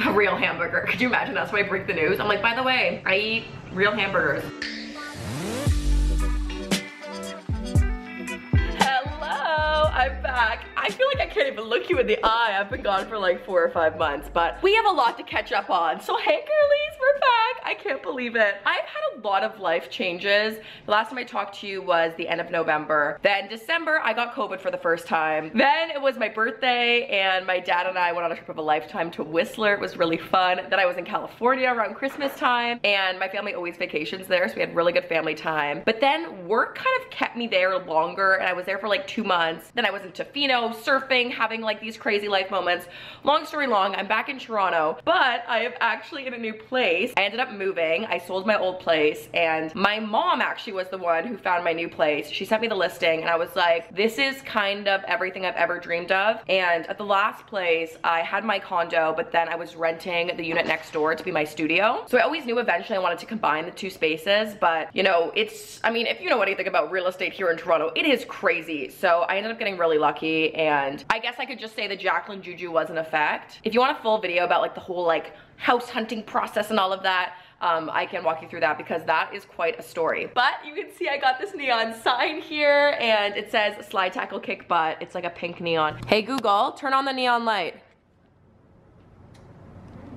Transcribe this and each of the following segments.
a real hamburger. Could you imagine that's why I break the news? I'm like, by the way, I eat real hamburgers. I'm back. I feel like I can't even look you in the eye. I've been gone for like 4 or 5 months, but we have a lot to catch up on. So hey girlies, we're back. I can't believe it. I've had a lot of life changes. The last time I talked to you was the end of November. Then December, I got COVID for the first time. Then it was my birthday and my dad and I went on a trip of a lifetime to Whistler. It was really fun. Then I was in California around Christmas time and my family always vacations there, so we had really good family time. But then work kind of kept me there longer and I was there for like 2 months. Then I was in Tofino surfing, having like these crazy life moments. Long story long, I'm back in Toronto, but I am actually in a new place. I ended up moving. I sold my old place and my mom actually was the one who found my new place. She sent me the listing and I was like, this is kind of everything I've ever dreamed of. And at the last place, I had my condo, but then I was renting the unit next door to be my studio. So I always knew eventually I wanted to combine the 2 spaces, but you know, I mean, if you know anything about real estate here in Toronto, it is crazy. So I ended up getting really lucky and I guess I could just say the Jaclyn juju was in effect. If you want a full video about like the whole like house hunting process and all of that, I can walk you through that because that is quite a story. But you can see I got this neon sign here and it says slide tackle kick butt. It's like a pink neon. Hey Google, turn on the neon light.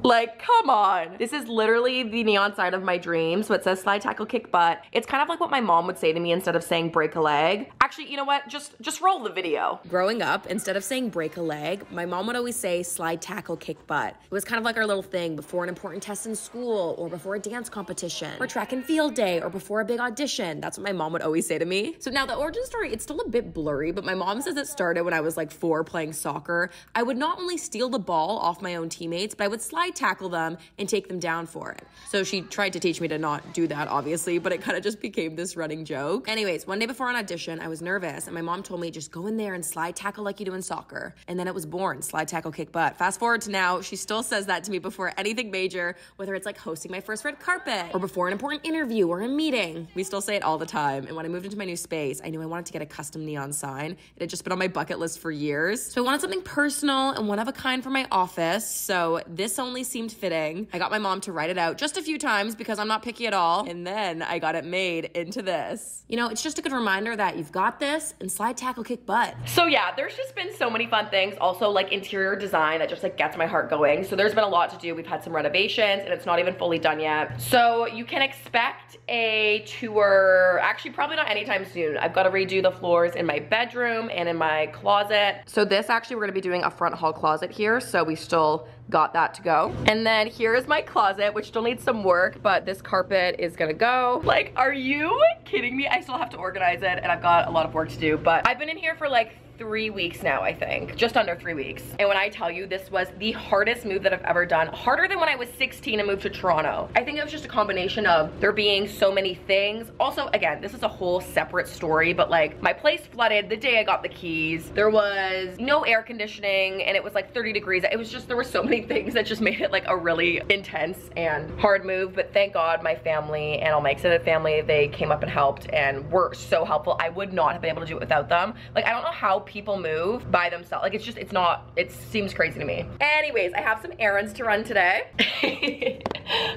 Like, come on. This is literally the neon sign of my dreams. So it says slide tackle kick butt. It's kind of like what my mom would say to me instead of saying break a leg. Actually, you know what? Just roll the video. Growing up, instead of saying break a leg, my mom would always say slide tackle kick butt. It was kind of like our little thing before an important test in school or before a dance competition or track and field day or before a big audition. That's what my mom would always say to me. So now the origin story, it's still a bit blurry, but my mom says it started when I was like 4 playing soccer. I would not only steal the ball off my own teammates, but I would slide tackle them and take them down for it. So she tried to teach me to not do that, obviously, but it kind of just became this running joke. Anyways, one day before an audition, I was nervous and my mom told me just go in there and slide tackle like you do in soccer. And then it was born, slide tackle kick butt. Fast forward to now, she still says that to me before anything major, whether it's like hosting my first red carpet or before an important interview or a meeting. We still say it all the time. And when I moved into my new space, I knew I wanted to get a custom neon sign. It had just been on my bucket list for years. So I wanted something personal and one of a kind for my office. So this only seemed fitting. I got my mom to write it out just a few times because I'm not picky at all. And then I got it made into this. You know, it's just a good reminder that you've got this and slide tackle kick butt. So yeah, there's just been so many fun things. Also like interior design that just like gets my heart going. So there's been a lot to do. We've had some renovations and it's not even fully done yet. So you can expect a tour, actually probably not anytime soon. I've got to redo the floors in my bedroom and in my closet. So this actually, we're gonna be doing a front hall closet here. So we still got that to go. And then here is my closet, which still needs some work, but this carpet is gonna go. Like, are you kidding me? I still have to organize it and I've got a lot of work to do, but I've been in here for like 3 weeks now, I think. Just under 3 weeks. And when I tell you this was the hardest move that I've ever done, harder than when I was 16 and moved to Toronto. I think it was just a combination of there being so many things. Also, again, this is a whole separate story, but like my place flooded the day I got the keys. There was no air conditioning and it was like 30 degrees. It was just, there were so many things that just made it like a really intense and hard move. But thank God my family and all my extended family, they came up and helped and were so helpful. I would not have been able to do it without them. Like, I don't know how people move by themselves. Like, it seems crazy to me. Anyways, I have some errands to run today.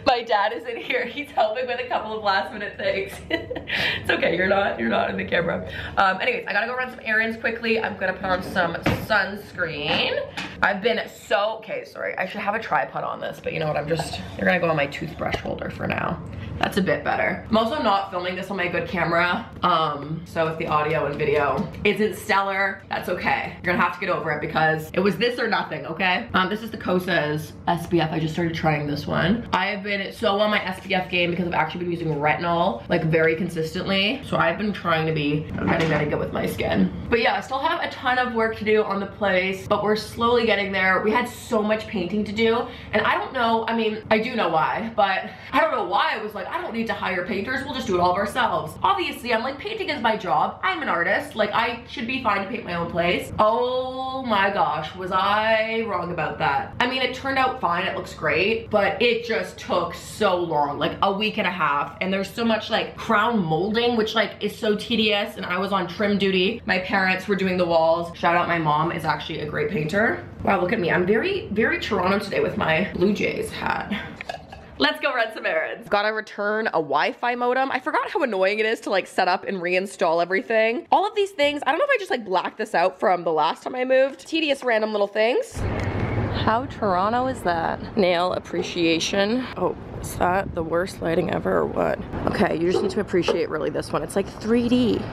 My dad is in here. He's helping with a couple of last minute things. It's okay, you're not in the camera. Anyways, I gotta go run some errands quickly. I'm gonna put on some sunscreen. I've been okay, sorry. I should have a tripod on this, but you know what, you're gonna go on my toothbrush holder for now. That's a bit better. I'm also not filming this on my good camera. So if the audio and video isn't stellar, that's okay. You're gonna have to get over it because it was this or nothing, okay? This is the Kosas SPF. I just started trying this one. I have been so on my SPF game because I've actually been using retinol like very consistently. So I've been trying to be very good with my skin. But yeah, I still have a ton of work to do on the place, but we're slowly getting there. We had so much painting to do and I don't know, I mean, I do know why, but I don't know why I was like, I don't need to hire painters, we'll just do it all of ourselves. Obviously, I'm like, painting is my job. I'm an artist. Like, I should be fine to paint my own place. Oh my gosh, was I wrong about that? I mean, it turned out fine, it looks great, but it just took so long, like a week and a half. And there's so much like crown molding, which like is so tedious. And I was on trim duty. My parents were doing the walls. Shout out, my mom is actually a great painter. Wow, look at me. I'm very, very Toronto today with my Blue Jays hat. Let's go run some errands. Gotta return a Wi-Fi modem. I forgot how annoying it is to like set up and reinstall everything. All of these things, I don't know if I just like blacked this out from the last time I moved. Tedious random little things. How Toronto is that? Nail appreciation. Oh, is that the worst lighting ever or what? Okay, you just need to appreciate really this one. It's like 3D.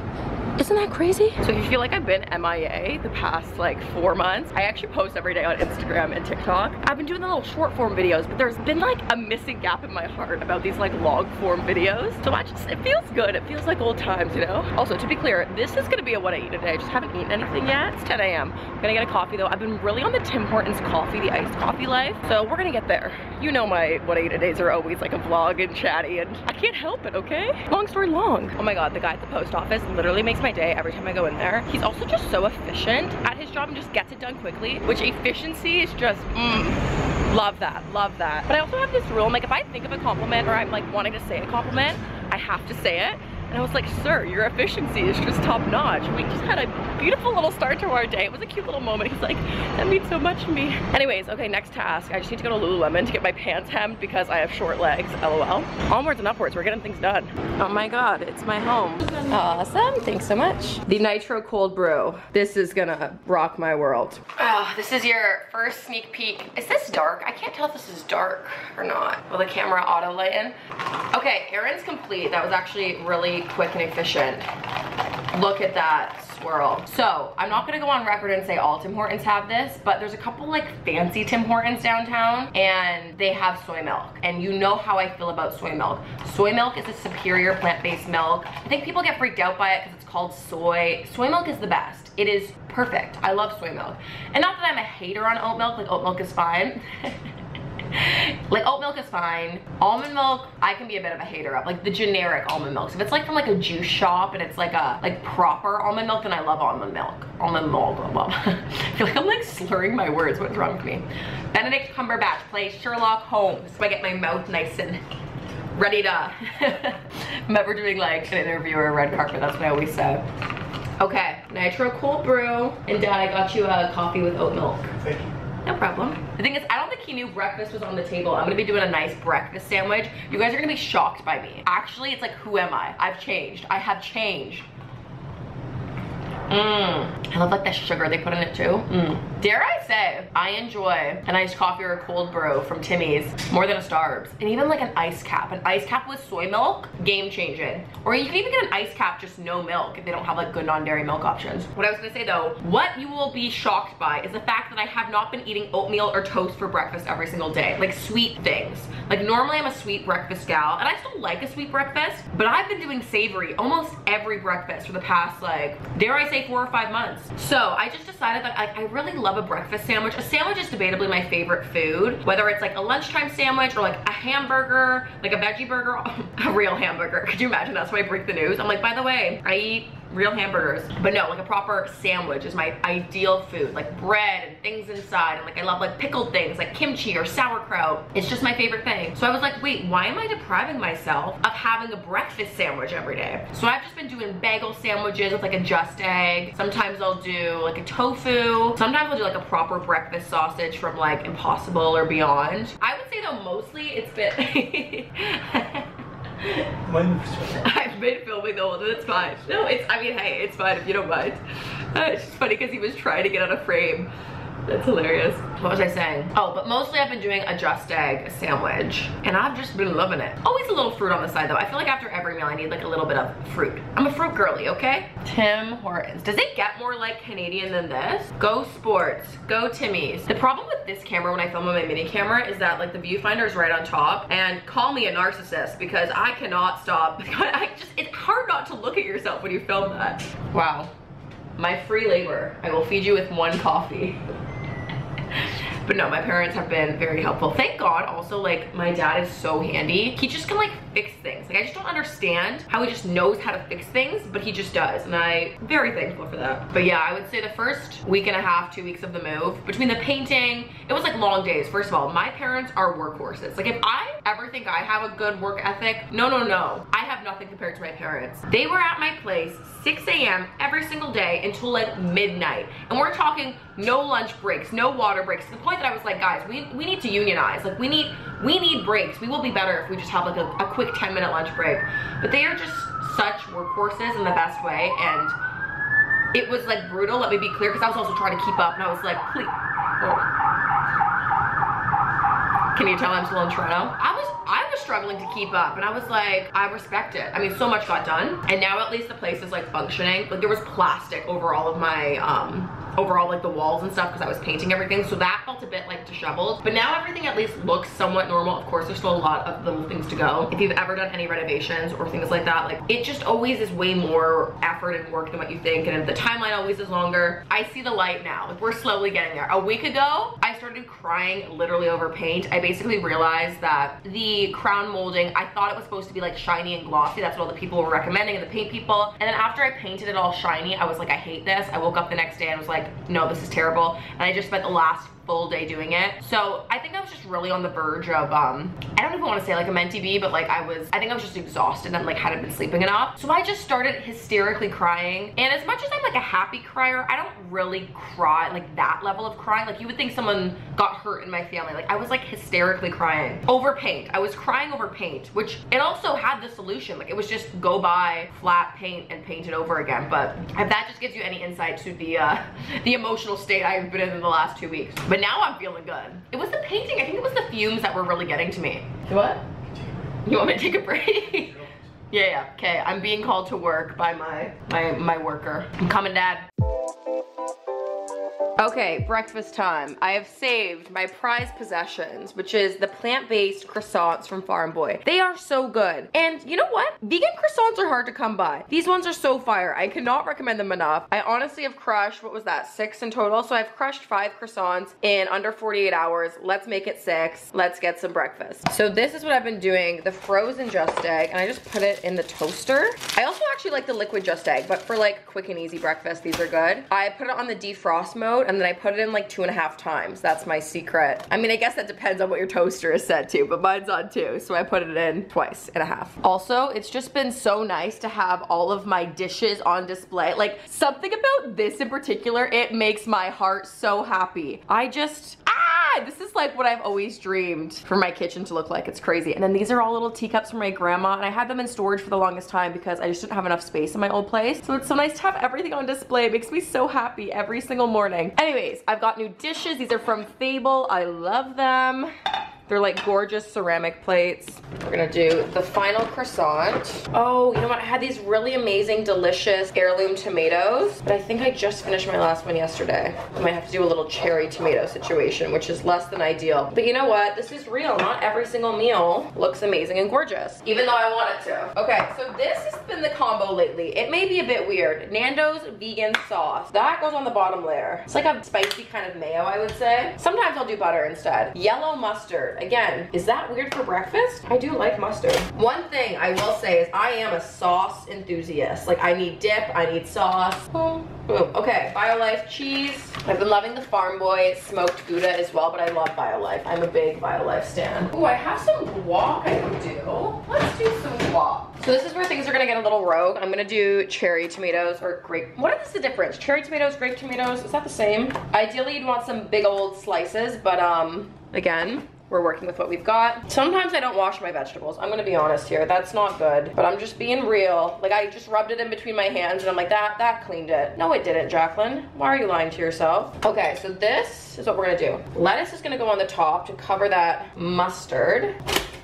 Isn't that crazy? So if you feel like I've been MIA the past like 4 months, I actually post every day on Instagram and TikTok. I've been doing the little short form videos, but there's been like a missing gap in my heart about these like long form videos. So it feels good. It feels like old times, you know? Also, to be clear, this is gonna be a what I eat today. I just haven't eaten anything yet. It's 10 a.m. I'm gonna get a coffee though. I've been really on the Tim Hortons coffee, the iced coffee life. So we're gonna get there. You know my what I eat days are always like a vlog and chatty, and I can't help it, okay? Long story long. Oh my God, the guy at the post office literally makes my day every time I go in there. He's also just so efficient at his job and just gets it done quickly, which efficiency is just, love that, love that. But I also have this rule, like if I think of a compliment or I'm like wanting to say a compliment, I have to say it. And I was like, sir, your efficiency is just top notch. We just had a beautiful little start to our day. It was a cute little moment. He's like, that means so much to me. Anyways, okay, next task. I just need to go to Lululemon to get my pants hemmed because I have short legs, LOL. Onwards and upwards, we're getting things done. Oh my God, it's my home. Awesome, thanks so much. The Nitro Cold Brew. This is gonna rock my world. Oh, this is your first sneak peek. Is this dark? I can't tell if this is dark or not. Will the camera auto lighten? Okay, errands complete. That was actually really quick and efficient. Look at that swirl. So I'm not gonna go on record and say all Tim Hortons have this, but there's a couple like fancy Tim Hortons downtown and they have soy milk. And you know how I feel about soy milk. Soy milk is a superior plant-based milk. I think people get freaked out by it because it's called soy. Soy milk is the best. It is perfect. I love soy milk. And not that I'm a hater on oat milk, like oat milk is fine. Like oat milk is fine. Almond milk, I can be a bit of a hater of, like the generic almond milk. So if it's like from like a juice shop and it's like a proper almond milk, then I love almond milk. Almond milk, well, I feel like I'm like slurring my words. What is wrong with me? Benedict Cumberbatch plays Sherlock Holmes. So I get my mouth nice and ready to, I'm ever doing like an interview or a red carpet, that's what I always say. Okay, Nitro Cold Brew. And Dad, I got you a coffee with oat milk. Thank you. No problem. The thing is, I don't think he knew breakfast was on the table. I'm gonna be doing a nice breakfast sandwich. You guys are gonna be shocked by me. Actually, it's like, who am I? I've changed. I have changed. I love like the sugar they put in it too. Dare I say, I enjoy a nice coffee or a cold brew from Timmy's more than a Starbucks. And even like an ice cap. An ice cap with soy milk, game changing. Or you can even get an ice cap, just no milk if they don't have like good non-dairy milk options. What I was gonna say though, what you will be shocked by is the fact that I have not been eating oatmeal or toast for breakfast every single day. Like sweet things. Like normally I'm a sweet breakfast gal and I still like a sweet breakfast, but I've been doing savory almost every breakfast for the past like, dare I say 4 or 5 months. So I just decided that I really love a breakfast sandwich. A sandwich is debatably my favorite food, whether it's like a lunchtime sandwich or like a hamburger, like a veggie burger, a real hamburger. Could you imagine that's why I break the news? I'm like, by the way, I eat real hamburgers. But no, like a proper sandwich is my ideal food, like bread and things inside. And like I love like pickled things like kimchi or sauerkraut. It's just my favorite thing. So I was like, wait, why am I depriving myself of having a breakfast sandwich every day? So I've just been doing bagel sandwiches with like a just egg. Sometimes I'll do like a tofu. Sometimes I'll do like a proper breakfast sausage from like Impossible or Beyond. I would say though, mostly it's been I've been filming the whole time, it's fine. No, I mean, hey, it's fine if you don't mind. It's just funny because he was trying to get out of frame. That's hilarious. What was I saying? Oh, but mostly I've been doing a just egg sandwich and I've just been loving it. Always a little fruit on the side though. I feel like after every meal I need like a little bit of fruit. I'm a fruit girly, okay? Tim Hortons. Does it get more like Canadian than this? Go sports, go Timmy's. The problem with this camera when I film on my mini camera is that like the viewfinder is right on top, and call me a narcissist because I cannot stop. It's hard not to look at yourself when you film that. Wow. My free labor. I will feed you with one coffee. But no, my parents have been very helpful. Thank God. Also, like, my dad is so handy. He just can like fix things. Like, I just don't understand how he just knows how to fix things, but he just does. And I'm very thankful for that. But yeah, I would say the first week and a half, 2 weeks of the move, between the painting, it was like long days. First of all, my parents are workhorses. Like, if I ever think I have a good work ethic, no. I have nothing compared to my parents. They were at my place 6 a.m. every single day until like midnight. And we're talking no lunch breaks, no water breaks, to the point that I was like, guys, we need to unionize. Like, we need breaks. We will be better if we just have like a quick 10-minute lunch break. But they are just such workhorses in the best way, and it was like brutal, let me be clear, because I was also trying to keep up, and I was like, please. Oh. Can you tell I'm still in Toronto? I was struggling to keep up, and I was like, I respect it. I mean, so much got done, and now at least the place is like functioning. Like, there was plastic over all of my overall like the walls and stuff because I was painting everything, so that felt a bit like disheveled. But now everything at least looks somewhat normal. Of course, there's still a lot of little things to go. If you've ever done any renovations or things like that, like, it just always is way more effort and work than what you think, and the timeline always is longer. I see the light now. Like, we're slowly getting there. A week ago, I started crying literally over paint. I basically realized that the crown molding, I thought it was supposed to be like shiny and glossy. That's what all the people were recommending, and the paint people. And then after I painted it all shiny, I was like, I hate this. I woke up the next day and was like, no, this is terrible. And I just spent the last full day doing it. So I think I was just really on the verge of I don't even want to say like a mentee be, but like I think I was just exhausted and like hadn't been sleeping enough. So I just started hysterically crying. And as much as I'm like a happy crier, I don't really cry like that level of crying. Like, you would think someone got hurt in my family. Like, I was like hysterically crying over paint. I was crying over paint, which it also had the solution. Like, it was just go buy flat paint and paint it over again. But if that just gives you any insight to the emotional state I've been in the last 2 weeks. But now I'm feeling good. It was the painting. I think it was the fumes that were really getting to me. What? You want me to take a break? Yeah. Okay, I'm being called to work by my worker. I'm coming, Dad. Okay, breakfast time. I have saved my prized possessions, which is the plant-based croissants from Farm Boy. They are so good. And you know what? Vegan croissants are hard to come by. These ones are so fire. I cannot recommend them enough. I honestly have crushed, what was that, 6 in total? So I've crushed 5 croissants in under 48 hours. Let's make it 6. Let's get some breakfast. So this is what I've been doing, the frozen Just Egg, and I just put it in the toaster. I also actually like the liquid Just Egg, but for like quick and easy breakfast, these are good. I put it on the defrost mode, and then I put it in like 2.5 times. That's my secret. I mean, I guess that depends on what your toaster is set to, but mine's on 2, so I put it in 2.5. Also, it's just been so nice to have all of my dishes on display. Like, something about this in particular, it makes my heart so happy. This is like what I've always dreamed for my kitchen to look like. It's crazy. And then these are all little teacups from my grandma, and I had them in storage for the longest time because I just didn't have enough space in my old place. So it's so nice to have everything on display. It makes me so happy every single morning. Anyways, I've got new dishes. These are from Fable. I love them. They're like gorgeous ceramic plates. We're gonna do the final croissant. Oh, you know what? I had these really amazing, delicious heirloom tomatoes, but I think I just finished my last one yesterday. I might have to do a little cherry tomato situation, which is less than ideal. But you know what? This is real. Not every single meal looks amazing and gorgeous, even though I want it to. Okay, so this has been the combo lately. It may be a bit weird. Nando's vegan sauce. That goes on the bottom layer. It's like a spicy kind of mayo, I would say. Sometimes I'll do butter instead. Yellow mustard. Again, is that weird for breakfast? I do like mustard. One thing I will say is I am a sauce enthusiast. Like, I need dip, I need sauce. Boom, boom. Okay, BioLife cheese. I've been loving the Farm Boy smoked Gouda as well, but I love BioLife. I'm a big BioLife stan. Oh, I have some guac I can do. Let's do some guac. So this is where things are gonna get a little rogue. I'm gonna do cherry tomatoes or grape. What is the difference? Cherry tomatoes, grape tomatoes, is that the same? Ideally, you'd want some big old slices, but again, we're working with what we've got. Sometimes I don't wash my vegetables. I'm gonna be honest here. That's not good, but I'm just being real. Like, I just rubbed it in between my hands and I'm like, that cleaned it. No, it didn't, Jaclyn. Why are you lying to yourself? Okay, so this is what we're gonna do. Lettuce is gonna go on the top to cover that mustard.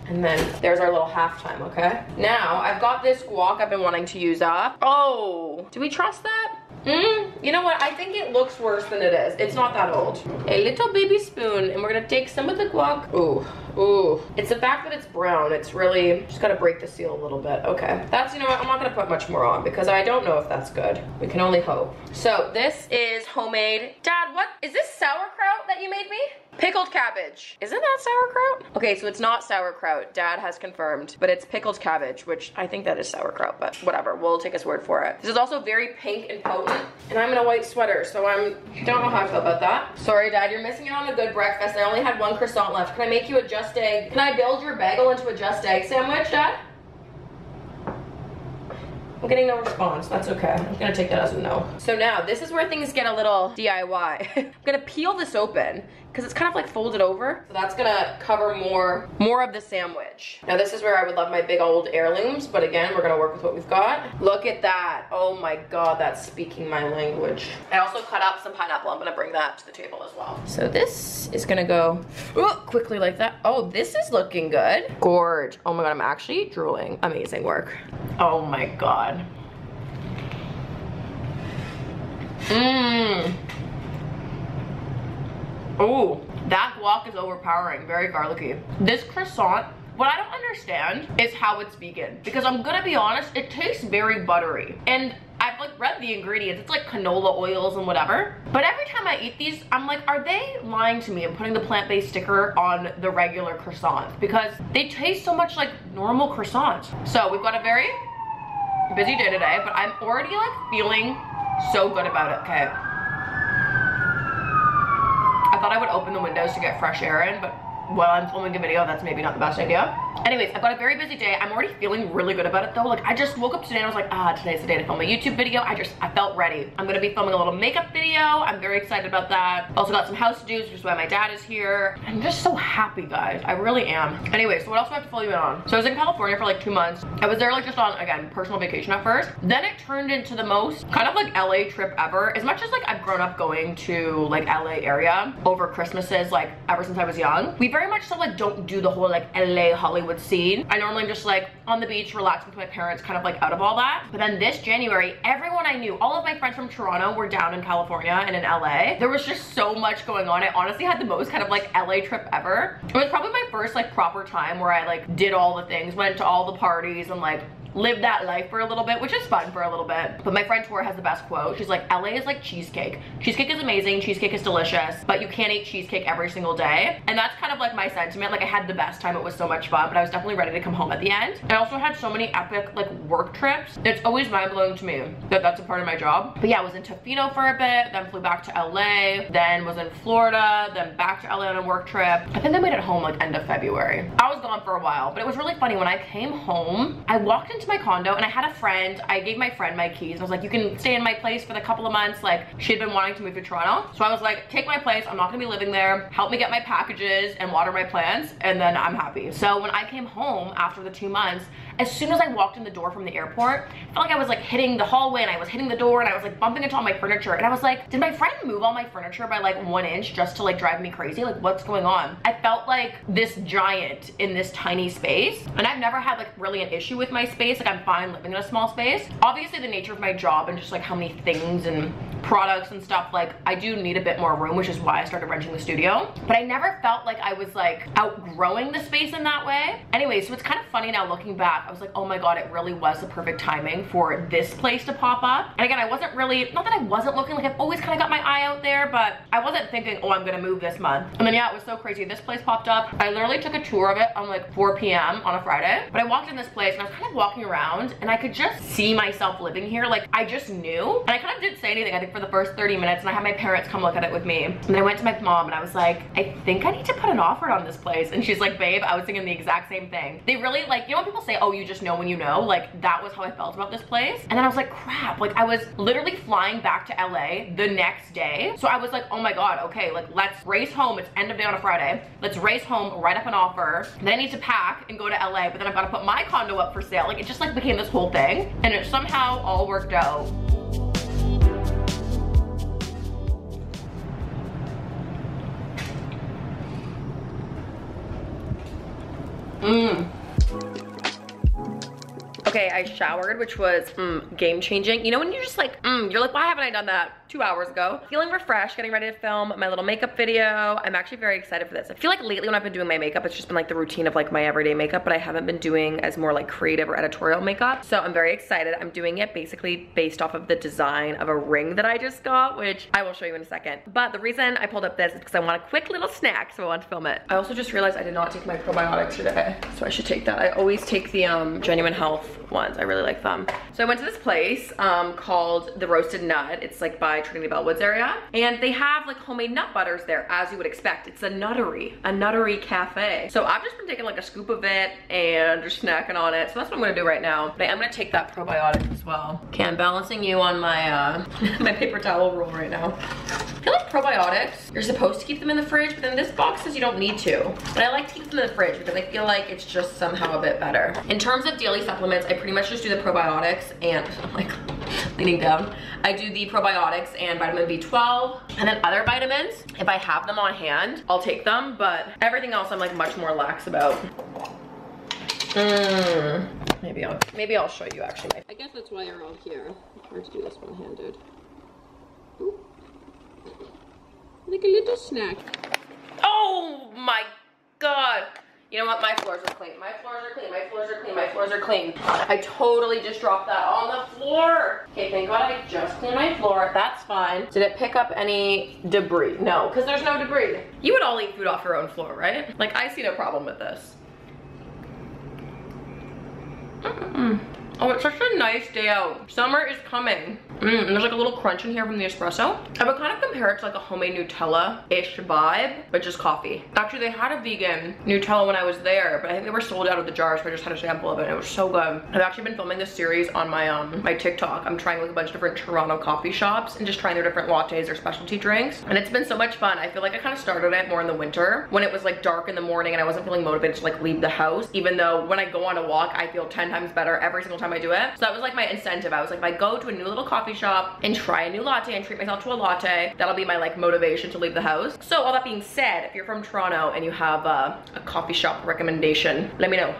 And then there's our little halftime, okay? Now, I've got this guac I've been wanting to use up. Oh, do we trust that? You know what? I think it looks worse than it is. It's not that old. A little baby spoon, and we're gonna take some of the guac. Ooh, ooh. It's the fact that it's brown. It's really, just gotta break the seal a little bit. Okay, that's, you know what? I'm not gonna put much more on because I don't know if that's good. We can only hope. So this is homemade. Dad, what? Is this sauerkraut that you made me? Pickled cabbage. Isn't that sauerkraut? Okay, so it's not sauerkraut. Dad has confirmed, but it's pickled cabbage, which I think that is sauerkraut, but whatever. We'll take his word for it. This is also very pink and potent, and I'm in a white sweater, so don't know how I feel about that. Sorry, Dad, you're missing out on a good breakfast. I only had one croissant left. Can I make you a just egg? Can I build your bagel into a just egg sandwich, Dad? I'm getting no response. That's okay. I'm gonna take that as a no. So now, this is where things get a little DIY. I'm gonna peel this open because it's kind of like folded over. So that's gonna cover more of the sandwich. Now this is where I would love my big old heirlooms, but again, we're gonna work with what we've got. Look at that. Oh my God, that's speaking my language. I also cut up some pineapple. I'm gonna bring that to the table as well. So this is gonna go quickly like that. Oh, this is looking good. Gorge. Oh my God, I'm actually drooling. Amazing work. Oh my God. Oh, that guac is overpowering, very garlicky. This croissant, what I don't understand is how it's vegan, because I'm gonna be honest, it tastes very buttery. And I've like read the ingredients, it's like canola oils and whatever. But every time I eat these, I'm like, are they lying to me and putting the plant-based sticker on the regular croissants? Because they taste so much like normal croissants. So we've got a very busy day today, but I'm already like feeling so good about it. Okay. I thought I would open the windows to get fresh air in, but while I'm filming a video, that's maybe not the best idea. Anyways, I've got a very busy day. I'm already feeling really good about it though. Like I just woke up today and I was like, today's the day to film a YouTube video. I felt ready. I'm gonna be filming a little makeup video. I'm very excited about that. Also got some house to do, which is why my dad is here. I'm just so happy, guys. I really am. Anyway, so what else do I have to fill you in on? So I was in California for like 2 months. I was there like just on, again, personal vacation at first. Then it turned into the most kind of like LA trip ever. As much as like I've grown up going to like LA area over Christmases, like ever since I was young, we very much so like don't do the whole like LA Hollywood scene. I normally just like on the beach, relaxing with my parents, kind of like out of all that. But then this January, everyone I knew, all of my friends from Toronto were down in California and in LA. There was just so much going on. I honestly had the most kind of like LA trip ever. It was probably my first like proper time where I like did all the things, went to all the parties and like live that life for a little bit, which is fun for a little bit. But my friend Tor has the best quote. She's like, LA is like cheesecake. Cheesecake is amazing, cheesecake is delicious, but you can't eat cheesecake every single day. And that's kind of like my sentiment. Like I had the best time, it was so much fun, but I was definitely ready to come home at the end. I also had so many epic like work trips. It's always mind-blowing to me that that's a part of my job. But yeah, I was in Tofino for a bit, then flew back to LA, then was in Florida, then back to LA on a work trip. I think I made it home like end of February. I was gone for a while, but it was really funny. When I came home, I walked into my condo and I had a friend. I gave my friend my keys and I was like, you can stay in my place for the couple of months. Like she'd been wanting to move to Toronto. So I was like, take my place. I'm not gonna be living there. Help me get my packages and water my plants and then I'm happy. So when I came home after the 2 months, as soon as I walked in the door from the airport, I felt like I was like hitting the hallway and I was hitting the door and I was like bumping into all my furniture. And I was like, did my friend move all my furniture by like 1 inch just to like drive me crazy? Like what's going on? I felt like this giant in this tiny space. And I've never had like really an issue with my space. Like I'm fine living in a small space. Obviously the nature of my job and just like how many things and products and stuff, like I do need a bit more room, which is why I started renting the studio. But I never felt like I was like outgrowing the space in that way. Anyway, so it's kind of funny now looking back. I was like, oh my God, it really was the perfect timing for this place to pop up. And again, I wasn't really, not that I wasn't looking, like I've always kind of got my eye out there, but I wasn't thinking, oh, I'm gonna move this month. And then yeah, it was so crazy. This place popped up. I literally took a tour of it on like 4 p.m. on a Friday. But I walked in this place and I was kind of walking around and I could just see myself living here. Like I just knew. And I kind of didn't say anything, I think, for the first 30 minutes. And I had my parents come look at it with me. And then I went to my mom and I was like, I think I need to put an offer on this place. And she's like, babe, I was thinking the exact same thing. They really, like, you know when people say, oh, you just know when you know? Like that was how I felt about this place. And then I was like, crap, like I was literally flying back to LA the next day. So I was like, oh my God, okay, like let's race home. It's end of day on a Friday. Let's race home, write up an offer. Then I need to pack and go to LA, but then I've got to put my condo up for sale. Like it just like became this whole thing and it somehow all worked out. Okay, I showered, which was game changing. You know when you're just like, you're like, why haven't I done that 2 hours ago. Feeling refreshed, getting ready to film my little makeup video. I'm actually very excited for this. I feel like lately when I've been doing my makeup, it's just been like the routine of like my everyday makeup, but I haven't been doing as more like creative or editorial makeup. So I'm very excited. I'm doing it basically based off of the design of a ring that I just got, which I will show you in a second. But the reason I pulled up this is because I want a quick little snack, so I want to film it. I also just realized I did not take my probiotics today, so I should take that. I always take the Genuine Health ones. I really like them. So I went to this place called The Roasted Nut. It's like by Trinity Bellwoods area, and they have like homemade nut butters there, as you would expect. It's a nuttery cafe. So I've just been taking like a scoop of it and just snacking on it. So that's what I'm gonna do right now. But I'm gonna take that probiotic as well. Okay, I'm balancing you on my my paper towel roll right now. I feel like probiotics, you're supposed to keep them in the fridge, but then this box says you don't need to. But I like to keep them in the fridge because I feel like it's just somehow a bit better. In terms of daily supplements, I pretty much just do the probiotics and I'm like leaning down. I do the probiotics and vitamin B12, and then other vitamins, if I have them on hand, I'll take them, but everything else I'm like much more lax about. Maybe I'll show you actually. I guess that's why you're all here. It's hard to do this one-handed. Like a little snack. Oh my God. You know what? My floors are clean. My floors are clean. My floors are clean. My floors are clean. I totally just dropped that on the floor. Okay, thank God I just cleaned my floor. That's fine. Did it pick up any debris? No, because there's no debris. You would all eat food off your own floor, right? Like, I see no problem with this. Oh, it's such a nice day out. Summer is coming. And there's like a little crunch in here from the espresso. I would kind of compare it to like a homemade Nutella-ish vibe, but just coffee. Actually, they had a vegan Nutella when I was there, but I think they were sold out of the jars, so I just had a sample of it and it was so good. I've actually been filming this series on my my TikTok. I'm trying like a bunch of different Toronto coffee shops and just trying their different lattes or specialty drinks. And it's been so much fun. I feel like I kind of started it more in the winter when it was like dark in the morning and I wasn't feeling motivated to like leave the house, even though when I go on a walk, I feel 10 times better every single time I do it. So that was like my incentive. I was like, if I go to a new little coffee shop and try a new latte and treat myself to a latte, that'll be my like motivation to leave the house. So all that being said, if you're from Toronto and you have a coffee shop recommendation, let me know.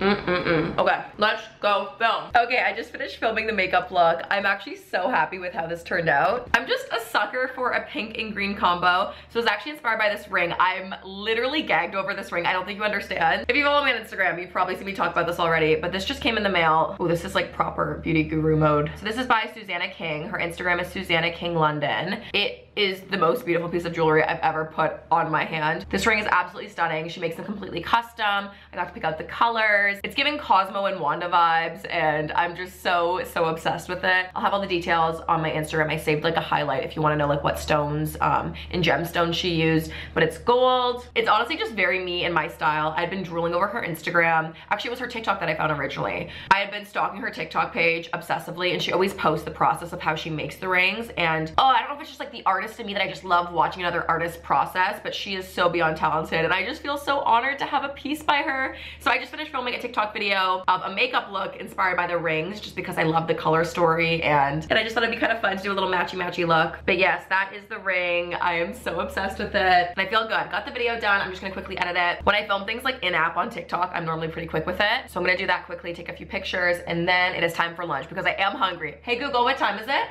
Okay, let's go film. Okay, I just finished filming the makeup look. I'm actually so happy with how this turned out. I'm just a sucker for a pink and green combo. So it's actually inspired by this ring. I'm literally gagged over this ring. I don't think you understand. If you follow me on Instagram, you've probably seen me talk about this already, but this just came in the mail. Oh, this is like proper beauty guru mode. So this is by Susanna King. Her Instagram is Susanna King London. It is the most beautiful piece of jewelry I've ever put on my hand. This ring is absolutely stunning. She makes them completely custom. I got to pick out the colors. It's giving Cosmo and Wanda vibes, and I'm just so obsessed with it. I'll have all the details on my Instagram. I saved like a highlight if you want to know like what stones and gemstones she used, but it's gold. It's honestly just very me and my style. I'd been drooling over her Instagram. Actually, it was her TikTok that I found originally. I had been stalking her TikTok page obsessively, and she always posts the process of how she makes the rings, and oh, I don't know if it's just like the artist in me that I just love watching another artist process, but she is so beyond talented, and I just feel so honored to have a piece by her. So I just finished filming a TikTok video of a makeup look inspired by the rings, just because I love the color story, and I just thought it'd be kind of fun to do a little matchy look. But yes, that is the ring. I am so obsessed with it, and I feel good. Got the video done. I'm just gonna quickly edit it. When I film things like in-app on TikTok, I'm normally pretty quick with it, so I'm gonna do that quickly, take a few pictures, and then it is time for lunch because I am hungry. Hey Google, what time is it?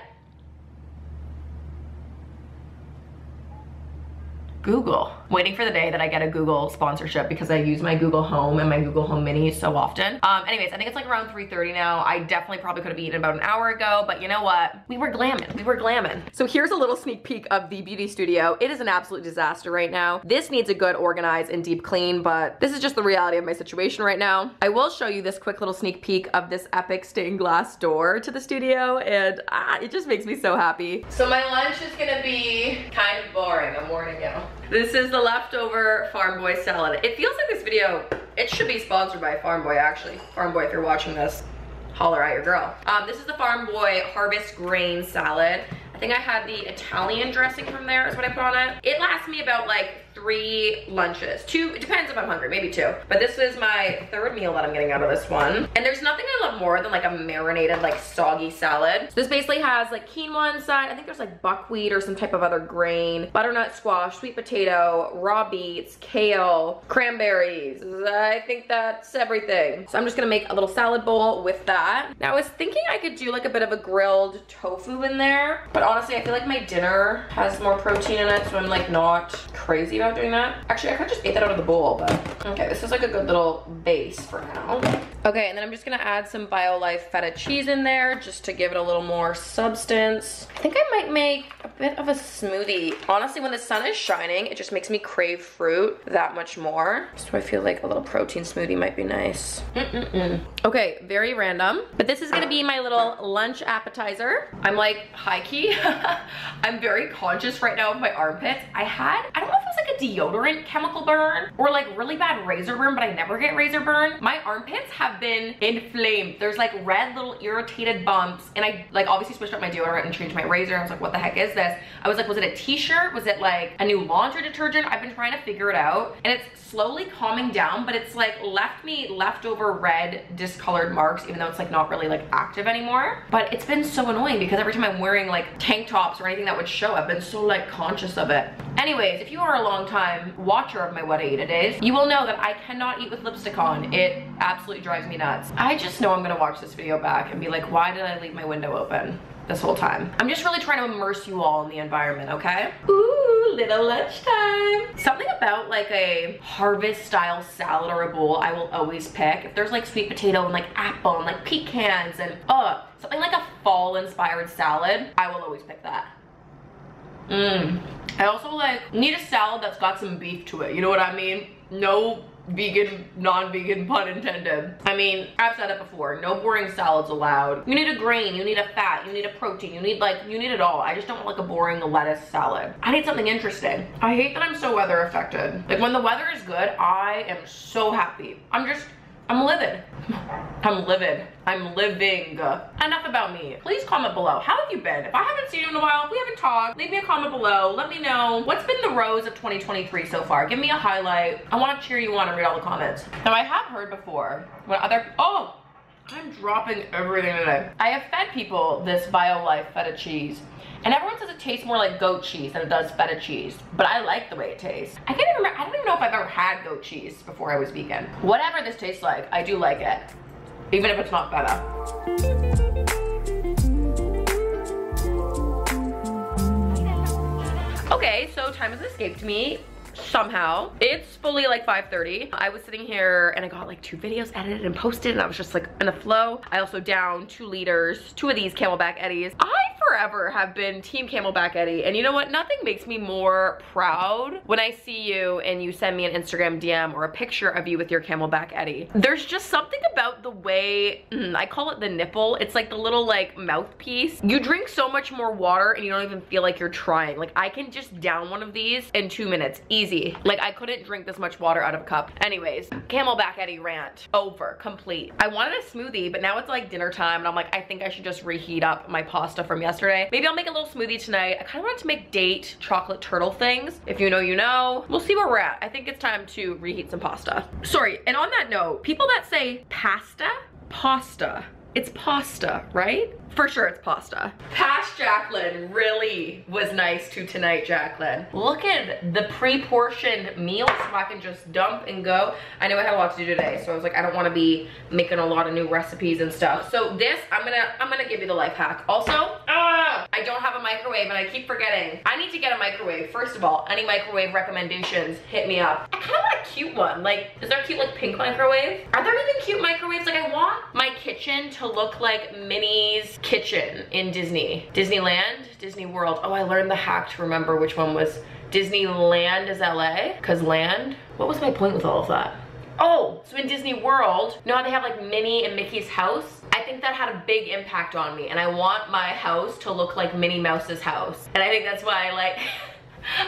Google. I'm waiting for the day that I get a Google sponsorship because I use my Google Home and my Google Home Mini so often. Anyways, I think it's like around 3:30 now. I definitely probably could have eaten about an hour ago, but you know what? We were glamming. So here's a little sneak peek of the beauty studio. It is an absolute disaster right now. This needs a good organize and deep clean, but this is just the reality of my situation right now. I will show you this quick little sneak peek of this epic stained glass door to the studio, and it just makes me so happy. So my lunch is gonna be kind of boring, I'm warning you. This is the leftover Farm Boy salad. It feels like this video, it should be sponsored by Farm Boy actually. Farm Boy, if you're watching this, holler at your girl. This is the Farm Boy Harvest Grain Salad. I think I had the Italian dressing from there is what I put on it. It lasts me about like 3 lunches. 2, it depends if I'm hungry, maybe 2. But this is my 3rd meal that I'm getting out of this one. And there's nothing I love more than like a marinated, like soggy salad. So this basically has like quinoa inside. I think there's like buckwheat or some type of other grain, butternut squash, sweet potato, raw beets, kale, cranberries. I think that's everything. So I'm just gonna make a little salad bowl with that. Now I was thinking I could do like a bit of a grilled tofu in there, but honestly I feel like my dinner has more protein in it, so I'm like not crazy about doing that. Actually, I could just ate that out of the bowl, but okay, this is like a good little base for now. Okay, and then I'm just gonna add some BioLife feta cheese in there just to give it a little more substance. I think I might make a bit of a smoothie. Honestly, when the sun is shining, it just makes me crave fruit that much more. So I feel like a little protein smoothie might be nice. Okay, very random, but this is gonna be my little lunch appetizer. I'm like high key. I'm very conscious right now of my armpits. I don't know if it was like a deodorant chemical burn or like really bad razor burn, but I never get razor burn. My armpits have been inflamed. There's like red little irritated bumps, and I like obviously switched up my deodorant and changed my razor. I was like, what the heck is this? I was like, was it a t-shirt? Was it like a new laundry detergent? I've been trying to figure it out, and it's slowly calming down, but it's like left me leftover red discolored marks, even though it's like not really like active anymore. But it's been so annoying because every time I'm wearing like tank tops or anything that would show, I've been so like conscious of it. Anyways, if you are a long time watcher of my What I Eat A Days, you will know that I cannot eat with lipstick on. It absolutely drives me nuts. I just know I'm gonna watch this video back and be like, why did I leave my window open this whole time? I'm just really trying to immerse you all in the environment, okay? Ooh, little lunchtime. Something about like a harvest style salad or a bowl I will always pick. If there's like sweet potato and like apple and like pecans and something like a fall inspired salad, I will always pick that. I also like need a salad that's got some beef to it, you know what I mean? No vegan, non-vegan pun intended. I mean, I've said it before, no boring salads allowed. You need a grain, you need a fat, you need a protein, you need it all. I just don't want like a boring lettuce salad. I need something interesting. I hate that I'm so weather affected. Like when the weather is good, I am so happy. I'm livid. I'm livid. I'm living. Enough about me. Please comment below. How have you been? If I haven't seen you in a while, if we haven't talked, leave me a comment below. Let me know what's been the rose of 2023 so far. Give me a highlight. I want to cheer you on and read all the comments. Now I have heard before when I'm dropping everything today. I have fed people this BioLife feta cheese, and everyone says it tastes more like goat cheese than it does feta cheese, but I like the way it tastes. I don't even know if I've ever had goat cheese before I was vegan. Whatever this tastes like, I do like it, even if it's not feta. Okay, so time has escaped me. Somehow it's fully like 5:30. I was sitting here and I got like 2 videos edited and posted, and I was just like in a flow. I also downed 2 liters, 2 of these Camelback Eddies. I forever have been team Camelback Eddie, and you know what, nothing makes me more proud when I see you and you send me an Instagram DM or a picture of you with your Camelback Eddie. There's just something about the way I call it the nipple. It's like the little like mouthpiece. You drink so much more water and you don't even feel like you're trying. Like I can just down one of these in 2 minutes, easy. Like I couldn't drink this much water out of a cup. Anyways, Camelback Eddie rant over, complete. I wanted a smoothie, but now it's like dinner time and I'm like, I think I should just reheat up my pasta from yesterday. Maybe I'll make a little smoothie tonight. I kind of wanted to make date chocolate turtle things. If you know, you know. We'll see where we're at. I think it's time to reheat some pasta. Sorry, and on that note, people that say pasta, it's pasta, right? For sure it's pasta. Past Jaclyn really was nice to tonight, Jaclyn. Look at the pre-portioned meals so I can just dump and go. I know I had a lot to do today, so I was like, I don't want to be making a lot of new recipes and stuff. So this, I'm gonna give you the life hack. Also, I don't have a microwave and I keep forgetting. I need to get a microwave. First of all, any microwave recommendations, hit me up. I kind of want a cute one. Like, is there a cute like pink microwave? Are there even cute microwaves? Like I want my kitchen to look like Minnie's kitchen in Disneyland, Disney World. Oh, I learned the hack to remember which one was Disneyland is LA, because land. What was my point with all of that? Oh, so in Disney World, you know how they have like Minnie and Mickey's house? I think that had a big impact on me, and I want my house to look like Minnie Mouse's house. And I think that's why I like,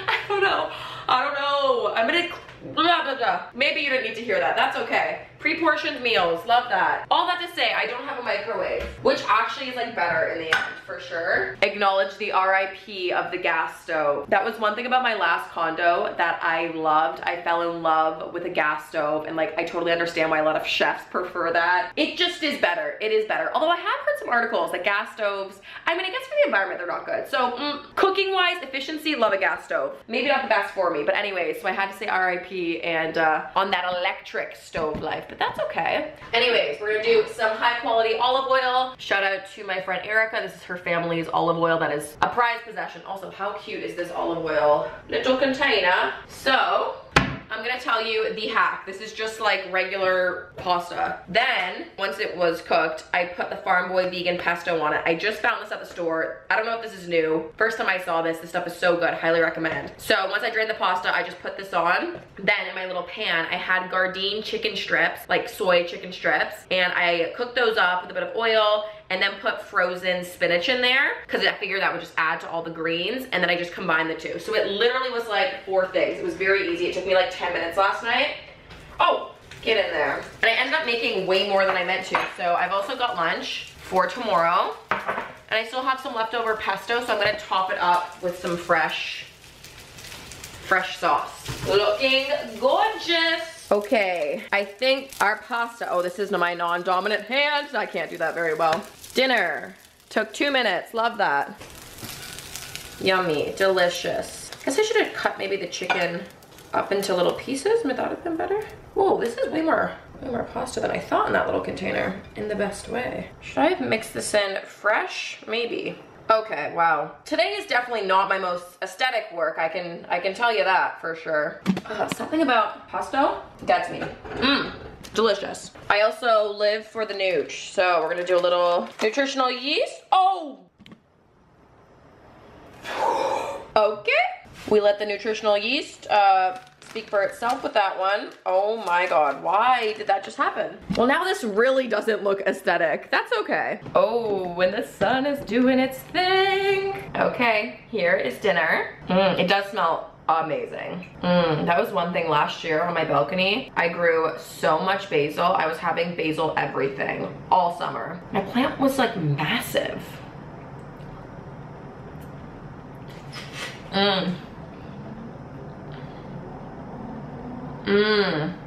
I don't know. I'm gonna, blah, blah, blah. Maybe you didn't need to hear that, that's okay. Pre-portioned meals, love that. All that to say, I don't have a microwave, which actually is like better in the end, for sure. Acknowledge the RIP of the gas stove. That was one thing about my last condo that I loved. I fell in love with a gas stove, and like, I totally understand why a lot of chefs prefer that. It just is better, it is better. Although I have heard some articles that gas stoves, I mean, I guess for the environment, they're not good. So cooking wise, efficiency, love a gas stove. Maybe not the best for me, but anyways, so I had to say RIP and on that electric stove life, but that's okay. Anyways, we're gonna do some high quality olive oil. Shout out to my friend Erica. This is her family's olive oil that is a prized possession. Also, how cute is this olive oil little container? So, I'm gonna tell you the hack. This is just like regular pasta. Then, once it was cooked, I put the Farm Boy vegan pesto on it. I just found this at the store. I don't know if this is new. First time I saw this, this stuff is so good, highly recommend. So once I drained the pasta, I just put this on. Then in my little pan, I had Gardein chicken strips, like soy chicken strips, and I cooked those up with a bit of oil and then put frozen spinach in there because I figured that would just add to all the greens, and then I just combined the two. So it literally was like 4 things. It was very easy. It took me like 10 minutes last night. Oh, get in there. And I ended up making way more than I meant to. So I've also got lunch for tomorrow, and I still have some leftover pesto, so I'm gonna top it up with some fresh sauce. Looking gorgeous. Okay, I think our pasta, oh, this is my non-dominant hand. I can't do that very well. Dinner, took 2 minutes, love that. Yummy, delicious. Guess I should have cut maybe the chicken up into little pieces. Would that have been better? Whoa, this is way more pasta than I thought in that little container, in the best way. Should I have mixed this in fresh? Maybe. Okay, wow. Today is definitely not my most aesthetic work. I can tell you that for sure. Something about pesto gets me. Delicious. I also live for the nooch, so we're gonna do a little nutritional yeast. Oh! Okay. We let the nutritional yeast speak for itself with that one. Oh my God, why did that just happen? Well, now this really doesn't look aesthetic. That's okay. Oh, when the sun is doing its thing. Okay, here is dinner. It does smell amazing. That was one thing last year on my balcony. I grew so much basil. I was having basil everything all summer. My plant was like massive.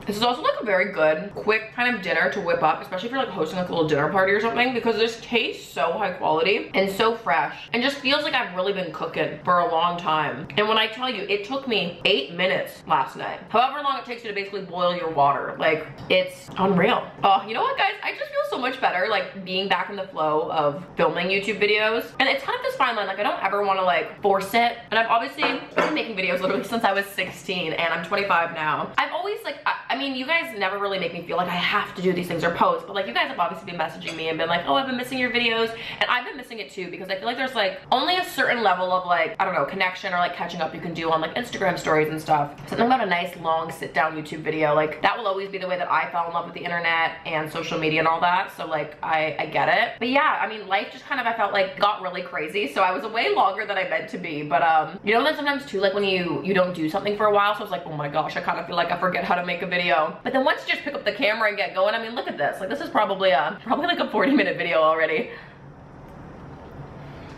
This is also like a very good, quick kind of dinner to whip up, especially if you're like hosting like a little dinner party or something, because this tastes so high quality and so fresh and just feels like I've really been cooking for a long time. And when I tell you, it took me 8 minutes last night. However long it takes you to basically boil your water. Like, it's unreal. Oh, you know what, guys? I just feel so much better like being back in the flow of filming YouTube videos. And it's kind of this fine line. Like, I don't ever want to like force it. And I've obviously been making videos literally since I was 16 and I'm 25 now. I've always like, I mean, you guys never really make me feel like I have to do these things or post, but like you guys have obviously been messaging me and been like, oh, I've been missing your videos. And I've been missing it too, because I feel like there's like only a certain level of like, I don't know, connection or like catching up you can do on like Instagram stories and stuff. Something about a nice long sit down YouTube video, like that will always be the way that I fell in love with the internet and social media and all that. So like, I get it. But yeah, I mean, life just kind of, I felt like got really crazy. So I was away longer than I meant to be. But you know, then sometimes too, like when you don't do something for a while, so I was like, oh my gosh, I kind of feel like I forget how to make a video. But then once you just pick up the camera and get going, I mean, look at this. Like, this is probably like a 40-minute video already.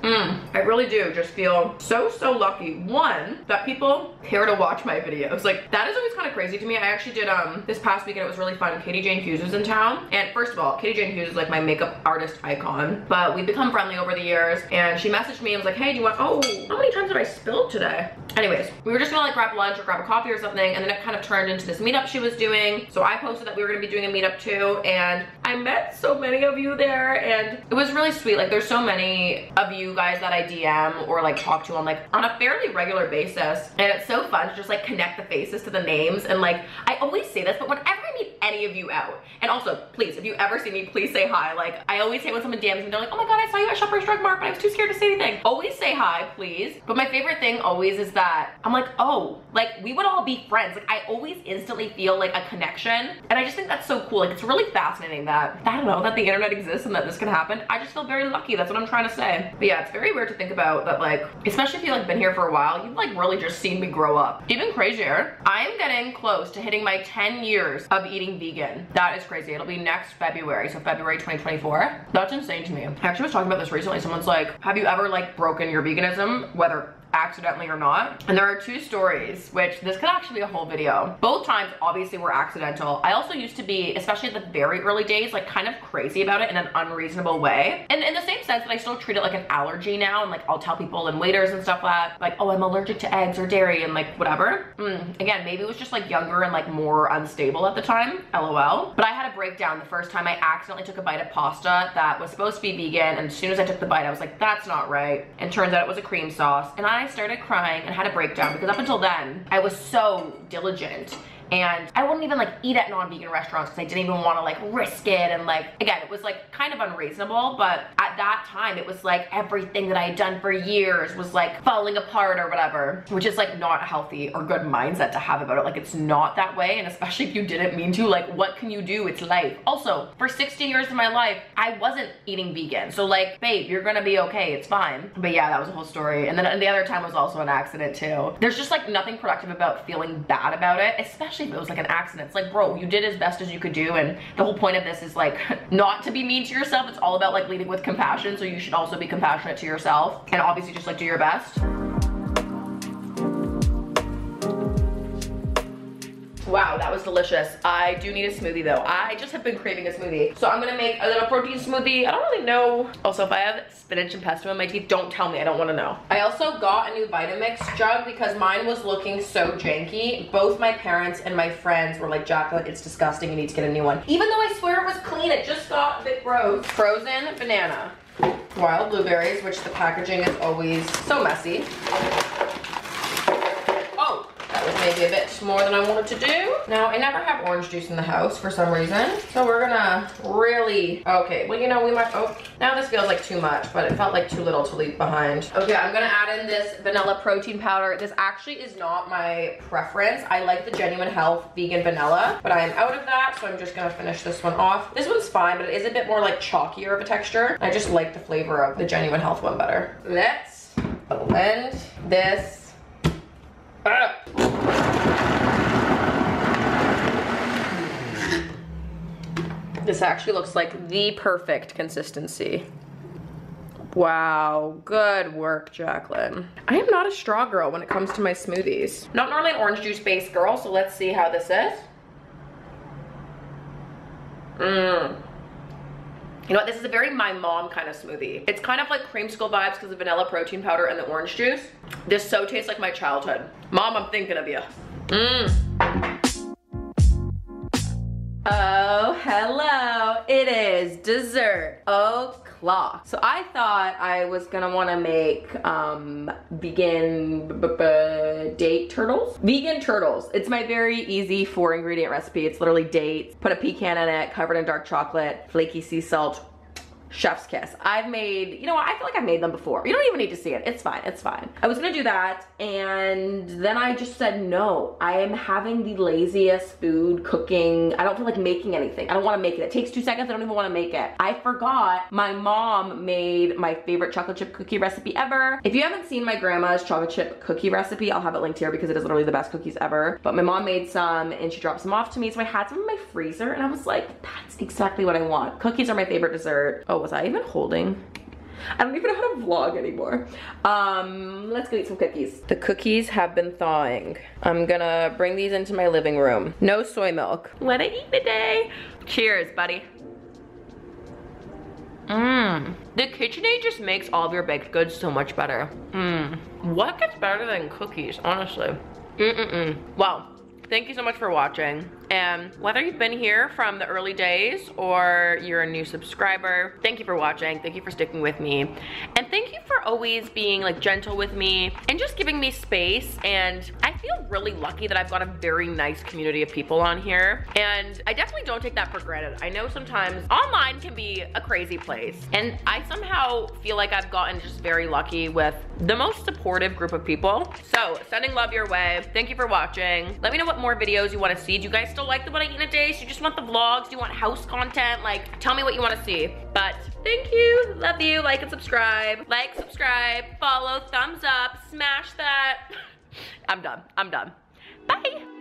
I really do just feel so lucky. One, that people care to watch my videos. Like, that is always kind of crazy to me. I actually did, this past weekend, it was really fun. Katie Jane Hughes was in town. And first of all, Katie Jane Hughes is like my makeup artist icon. But we've become friendly over the years. And she messaged me and was like, hey, do you want, oh, how many times have I spilled today? Anyways, we were just gonna like grab lunch or grab a coffee or something. And then it kind of turned into this meetup she was doing. So I posted that we were gonna be doing a meetup too. And I met so many of you there. And it was really sweet. Like, there's so many of you guys that I DM or like talk to on a fairly regular basis, and it's so fun to just like connect the faces to the names. And like, I always say this, but whenever I meet any of you out, and also please, if you ever see me, please say hi. Like, I always say when someone DMs me, they're like, oh my God, I saw you at Shoppers Drug Mart, but I was too scared to say anything. Always say hi, please. But my favorite thing always is that I'm like, oh, like we would all be friends. Like, I always instantly feel like a connection, and I just think that's so cool. Like, it's really fascinating that, I don't know, that the internet exists and that this can happen. I just feel very lucky. That's what I'm trying to say. But yeah, it's very weird to think about that, like, especially if you like been here for a while, you've like really just seen me grow up. Even crazier, I am getting close to hitting my 10 years of eating vegan. That is crazy. It'll be next February, so February 2024. That's insane to me. I actually was talking about this recently. Someone's like, have you ever like broken your veganism, whether accidentally or not? And there are two stories, which this could actually be a whole video. Both times obviously were accidental. I also used to be, especially in the very early days, like kind of crazy about it in an unreasonable way. And in the same sense that I still treat it like an allergy now, and like I'll tell people and waiters and stuff like, oh, I'm allergic to eggs or dairy and like whatever. Again, maybe it was just like younger and like more unstable at the time, LOL. But I had a breakdown the first time I accidentally took a bite of pasta that was supposed to be vegan, and as soon as I took the bite I was like, that's not right. And turns out it was a cream sauce, and I started crying and had a breakdown because up until then I was so diligent and I wouldn't even like eat at non-vegan restaurants because I didn't even want to like risk it. And like, again, it was like kind of unreasonable, but at that time it was like everything that I had done for years was like falling apart or whatever, which is like not a healthy or good mindset to have about it. Like, it's not that way, and especially if you didn't mean to, like, what can you do? It's life. Also, for 16 years of my life I wasn't eating vegan, so like, babe, you're gonna be okay, it's fine. But yeah, that was a whole story. And then the other time was also an accident too. There's just like nothing productive about feeling bad about it, especially if it was like an accident. It's like, bro, you did as best as you could do, and the whole point of this is like not to be mean to yourself. It's all about like leading with compassion, so you should also be compassionate to yourself and obviously just like do your best. Wow, that was delicious. I do need a smoothie though. I just have been craving a smoothie. So I'm gonna make a little protein smoothie. I don't really know. Also, if I have spinach and pesto in my teeth, don't tell me, I don't wanna know. I also got a new Vitamix jug because mine was looking so janky. Both my parents and my friends were like, Jaclyn, it's disgusting, you need to get a new one. Even though I swear it was clean, it just got a bit gross. Frozen banana. Wild blueberries, which the packaging is always so messy. Maybe a bit more than I wanted to do. Now, I never have orange juice in the house for some reason, so we're gonna really, okay, well, you know, we might, oh, now this feels like too much, but it felt like too little to leave behind. Okay, I'm gonna add in this vanilla protein powder. This actually is not my preference. I like the Genuine Health vegan vanilla, but I am out of that, so I'm just gonna finish this one off. This one's fine, but it is a bit more like chalkier of a texture. I just like the flavor of the Genuine Health one better. Let's blend this up. This actually looks like the perfect consistency. Wow, good work, Jaclyn. I am not a straw girl when it comes to my smoothies. Not normally an orange juice based girl, so let's see how this is. You know what, this is a very my mom kind of smoothie. It's kind of like creamsicle vibes because of vanilla protein powder and the orange juice. This so tastes like my childhood. Mom, I'm thinking of you. Oh, hello. It is dessert o'clock. So I thought I was gonna wanna make vegan date turtles. Vegan turtles. It's my very easy 4-ingredient recipe. It's literally dates, put a pecan in it, covered in dark chocolate, flaky sea salt, chef's kiss. I've made, you know what, I feel like I've made them before. You don't even need to see it. It's fine, it's fine. I was gonna do that, and then I just said no. I am having the laziest food cooking. I don't feel like making anything. I don't wanna make it. It takes 2 seconds, I don't even wanna make it. I forgot my mom made my favorite chocolate chip cookie recipe ever. If you haven't seen my grandma's chocolate chip cookie recipe, I'll have it linked here because it is literally the best cookies ever. But my mom made some and she dropped some off to me, so I had some in my freezer and I was like, that's exactly what I want. Cookies are my favorite dessert. Oh, was I even holding? I don't even know how to vlog anymore. Let's go eat some cookies. The cookies have been thawing. I'm gonna bring these into my living room. No soy milk. What I eat today? Cheers, buddy. The KitchenAid just makes all of your baked goods so much better. What gets better than cookies, honestly? Wow. Thank you so much for watching. And whether you've been here from the early days or you're a new subscriber, thank you for watching. Thank you for sticking with me. And thank you for always being like gentle with me and just giving me space. And I feel really lucky that I've got a very nice community of people on here. And I definitely don't take that for granted. I know sometimes online can be a crazy place. And I somehow feel like I've gotten just very lucky with the most supportive group of people. So sending love your way. Thank you for watching. Let me know what more videos you want to see. Do you guys still like the what I eat in a day? So you just want the vlogs? Do you want house content? Like, tell me what you want to see. But thank you, love you, like and subscribe. Like, subscribe, follow, thumbs up, smash that. I'm done, Bye.